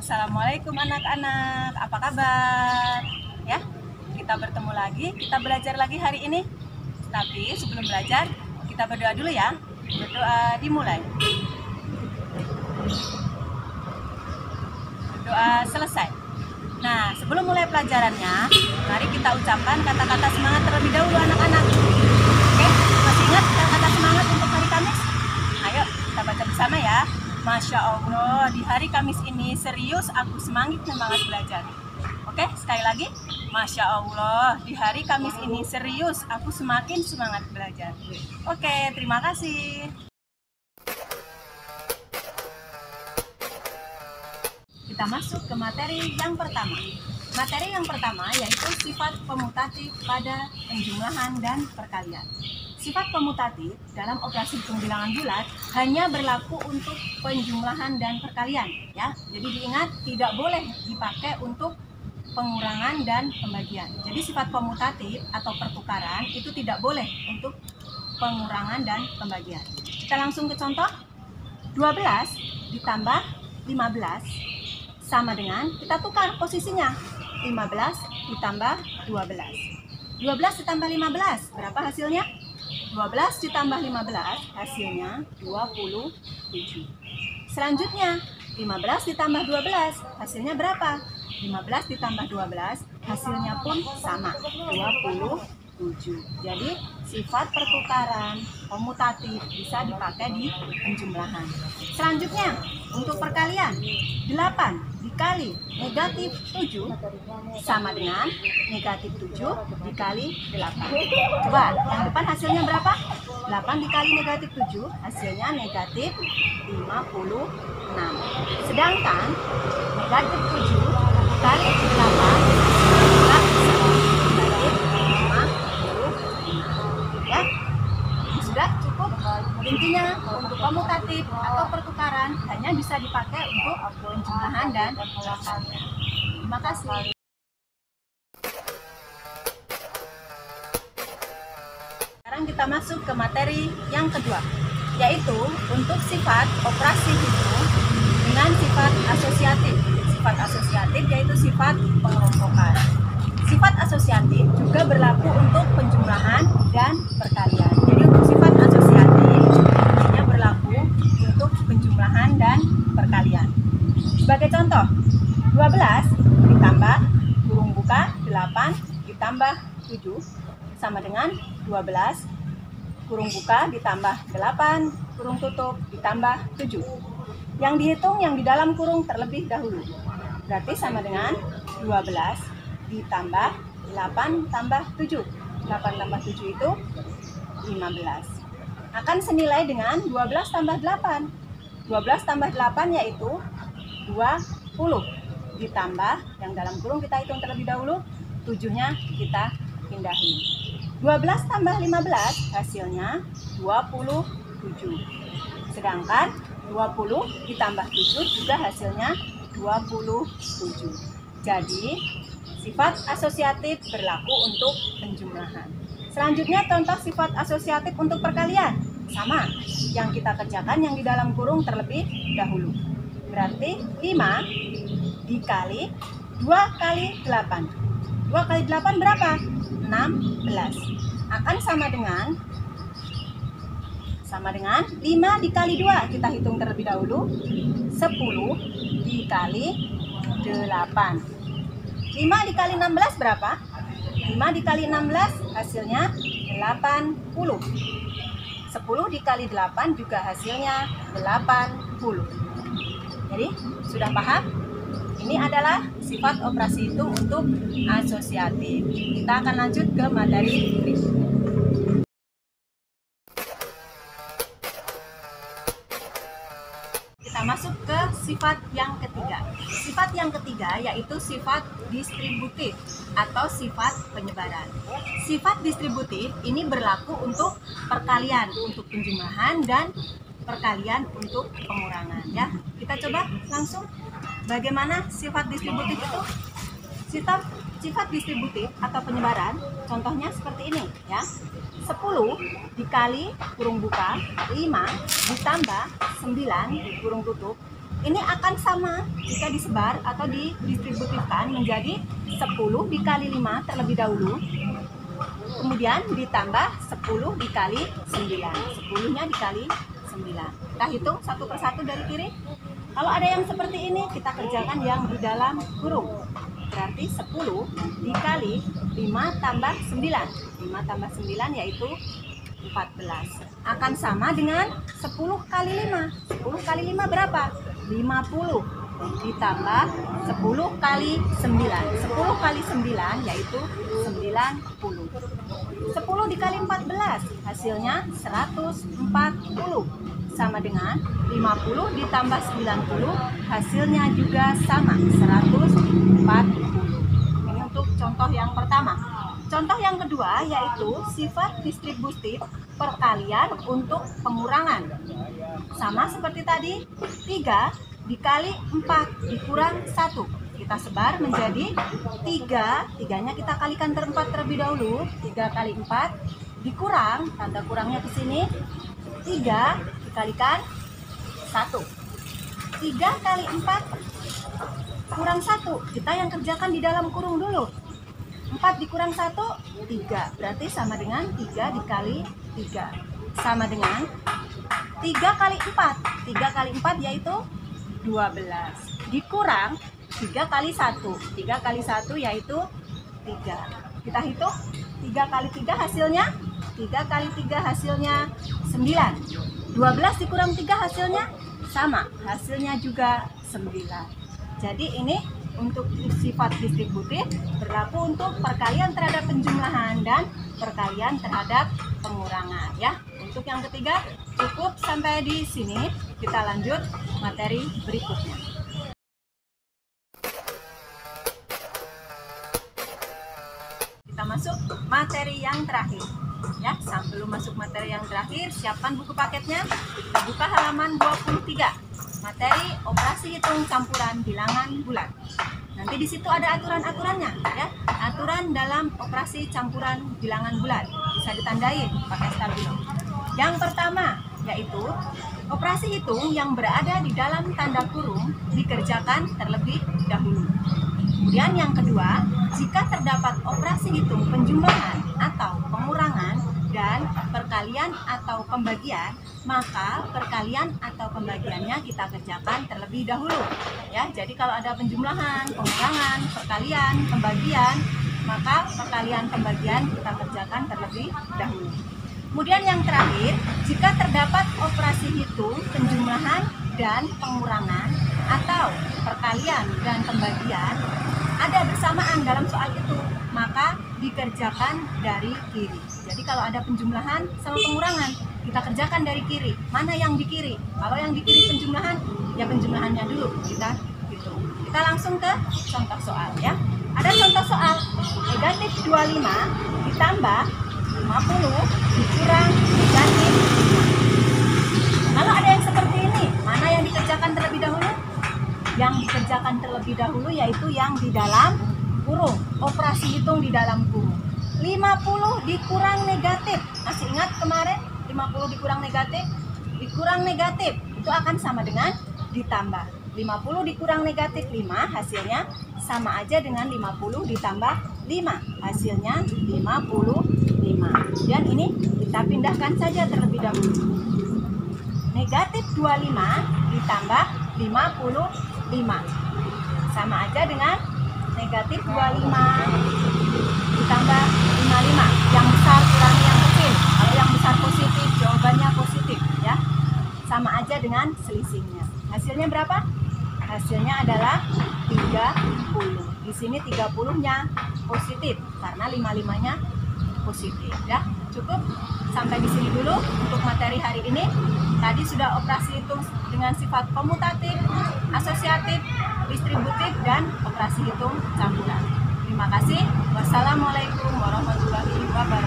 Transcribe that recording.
Assalamualaikum anak-anak, apa kabar? Ya, kita bertemu lagi, kita belajar lagi hari ini. Tapi sebelum belajar, kita berdoa dulu ya. Berdoa dimulai. Berdoa selesai. Nah, sebelum mulai pelajarannya, mari kita ucapkan kata-kata semangat terlebih dahulu anak-anak. Oke, masih ingat kata-kata semangat untuk hari Kamis? Ayo, kita baca bersama ya. Masya Allah, di hari Kamis ini serius aku semangat belajar. Oke, sekali lagi. Masya Allah, di hari Kamis ini serius aku semakin semangat belajar. Oke, terima kasih. Kita masuk ke materi yang pertama. Materi yang pertama yaitu sifat komutatif pada penjumlahan dan perkalian. Sifat komutatif dalam operasi pembilangan bulat hanya berlaku untuk penjumlahan dan perkalian, ya. Jadi diingat, tidak boleh dipakai untuk pengurangan dan pembagian. Jadi sifat komutatif atau pertukaran itu tidak boleh untuk pengurangan dan pembagian. Kita langsung ke contoh. 12 ditambah 15 sama dengan, kita tukar posisinya. 15 ditambah 12. 12 ditambah 15, berapa hasilnya? 12 ditambah 15 hasilnya 27. Selanjutnya 15 ditambah 12 hasilnya berapa? 15 ditambah 12 hasilnya pun sama, 27. Jadi sifat pertukaran komutatif bisa dipakai di penjumlahan. Selanjutnya untuk perkalian, 8 dikali negatif 7 sama dengan negatif 7 dikali 8. Coba, yang depan hasilnya berapa? 8 dikali negatif 7 hasilnya negatif 56. Sedangkan negatif 7 dikali 8 negatif 56. Ya, sudah cukup. Intinya untuk komutatif atau pertukaran hanya bisa dipakai untuk penjumlahan dan perkalian. Terima kasih. Sekarang kita masuk ke materi yang kedua, yaitu untuk sifat operasi hitung dengan sifat asosiatif. Sifat asosiatif yaitu sifat pengelompokan. Sifat asosiatif juga berlaku untuk penjumlahan dan perkalian. Jadi untuk sifat asosiatif hanya berlaku untuk penjumlahan dan perkalian. Sebagai contoh, 12 ditambah kurung buka 8 ditambah 7 sama dengan 12 kurung buka ditambah 8 kurung tutup ditambah 7. Yang dihitung yang di dalam kurung terlebih dahulu. Berarti sama dengan 12 ditambah 8 tambah 7. 8 tambah 7 itu 15. Akan senilai dengan 12 tambah 8. 12 tambah 8 yaitu 20. Ditambah yang dalam kurung kita hitung terlebih dahulu, 7-nya kita pindahin. 12 tambah 15 hasilnya 27. Sedangkan 20 ditambah 7 juga hasilnya 27. Jadi sifat asosiatif berlaku untuk penjumlahan. Selanjutnya contoh sifat asosiatif untuk perkalian. Sama, yang kita kerjakan yang di dalam kurung terlebih dahulu. Berarti 5 dikali 2 kali 8. 2 kali 8 berapa? 16. Akan sama dengan 5 dikali 2. Kita hitung terlebih dahulu. 10 dikali 8. 5 dikali 16 berapa? 5 dikali 16 hasilnya 80. 10 dikali 8 juga hasilnya 80. Jadi sudah paham? Ini adalah sifat operasi hitung untuk asosiatif. Kita akan lanjut ke materi berikutnya. Kita masuk ke sifat yang ketiga. Sifat yang ketiga yaitu sifat distributif atau sifat penyebaran. Sifat distributif ini berlaku untuk perkalian, untuk penjumlahan dan perkalian untuk pengurangan, ya. Kita coba langsung bagaimana sifat distributif itu. Sifat distributif atau penyebaran contohnya seperti ini, ya. 10 dikali kurung buka 5 ditambah 9 kurung tutup Ini akan sama jika disebar atau didistributifkan menjadi 10 dikali 5 terlebih dahulu. Kemudian ditambah 10 dikali 9. 10-nya dikali 9. Kita hitung satu persatu dari kiri. Kalau ada yang seperti ini, kita kerjakan yang di dalam kurung. Berarti 10 dikali 5 tambah 9. 5 tambah 9 yaitu 14. Akan sama dengan 10 kali 5. 10 kali 5 berapa? 50. Ditambah 10 kali 9. 10 kali 9 yaitu 90. 10 dikali 14 hasilnya 140. Sama dengan 50 ditambah 90 hasilnya juga sama 140. Ini untuk contoh yang pertama. Contoh yang kedua yaitu sifat distributif perkalian untuk pengurangan. Sama seperti tadi, 3 dikali 4 dikurang 1. Kita sebar menjadi 3. 3-nya kita kalikan 4 terlebih dahulu. 3 kali 4 dikurang, tanda kurangnya ke sini. 3 dikalikan 1. 3 kali 4 kurang 1. Kita yang kerjakan di dalam kurung dulu. 4 dikurang 1, 3. Berarti sama dengan 3 dikali 3. Sama dengan 3 kali 4. 3 kali 4 yaitu 12. Dikurang 3 kali 1. 3 kali 1 yaitu 3. Kita hitung 3 kali 3 hasilnya. 3 kali 3 hasilnya 9. 12 dikurang 3 hasilnya sama. Hasilnya juga 9. Jadi ini untuk sifat distributif berlaku untuk perkalian terhadap penjumlahan dan perkalian terhadap pengurangan ya. Untuk yang ketiga cukup sampai di sini. Kita lanjut materi berikutnya. Kita masuk materi yang terakhir. Ya, sebelum masuk materi yang terakhir, siapkan buku paketnya. Kita buka halaman 23. Materi operasi hitung campuran bilangan bulat. Nanti di situ ada aturan-aturannya ya. Aturan dalam operasi campuran bilangan bulat bisa ditandai pakai stabilo. Yang pertama yaitu operasi hitung yang berada di dalam tanda kurung dikerjakan terlebih dahulu. Kemudian yang kedua, jika terdapat operasi hitung penjumlahan atau pengurangan dan perkalian atau pembagian, maka perkalian atau pembagiannya kita kerjakan terlebih dahulu. Ya, jadi kalau ada penjumlahan, pengurangan, perkalian, pembagian, maka perkalian pembagian kita kerjakan terlebih dahulu. Kemudian yang terakhir, jika terdapat operasi hitung penjumlahan dan pengurangan atau perkalian dan pembagian ada bersamaan dalam soal itu, maka dikerjakan dari kiri. Jadi kalau ada penjumlahan sama pengurangan, kita kerjakan dari kiri. Mana yang di kiri? Kalau yang di kiri penjumlahan, ya penjumlahannya dulu kita hitung. Kita langsung ke contoh soal ya. Ada contoh soal negatif 25 ditambah 50 dikurang negatif 5. Kalau ada yang seperti ini, mana yang dikerjakan terlebih dahulu? Yang dikerjakan terlebih dahulu yaitu yang di dalam kurung. Operasi hitung di dalam kurung. 50 dikurang negatif. Masih ingat kemarin 50 dikurang negatif? Dikurang negatif itu akan sama dengan ditambah. 50 dikurang negatif 5 hasilnya sama aja dengan 50 ditambah 5. Hasilnya 55. Dan ini kita pindahkan saja terlebih dahulu. Negatif 25 ditambah 55 sama aja dengan negatif 25 ditambah 55. Yang besar kurangi yang kecil. Kalau yang besar positif, jawabannya positif ya. Sama aja dengan selisihnya. Hasilnya berapa? Hasilnya adalah 30. Di sini 30-nya positif karena 55-nya positif ya. Cukup sampai di sini dulu untuk materi hari ini. Tadi sudah operasi hitung dengan sifat komutatif, asosiatif, distributif, dan operasi hitung campuran. Terima kasih. Wassalamualaikum warahmatullahi wabarakatuh.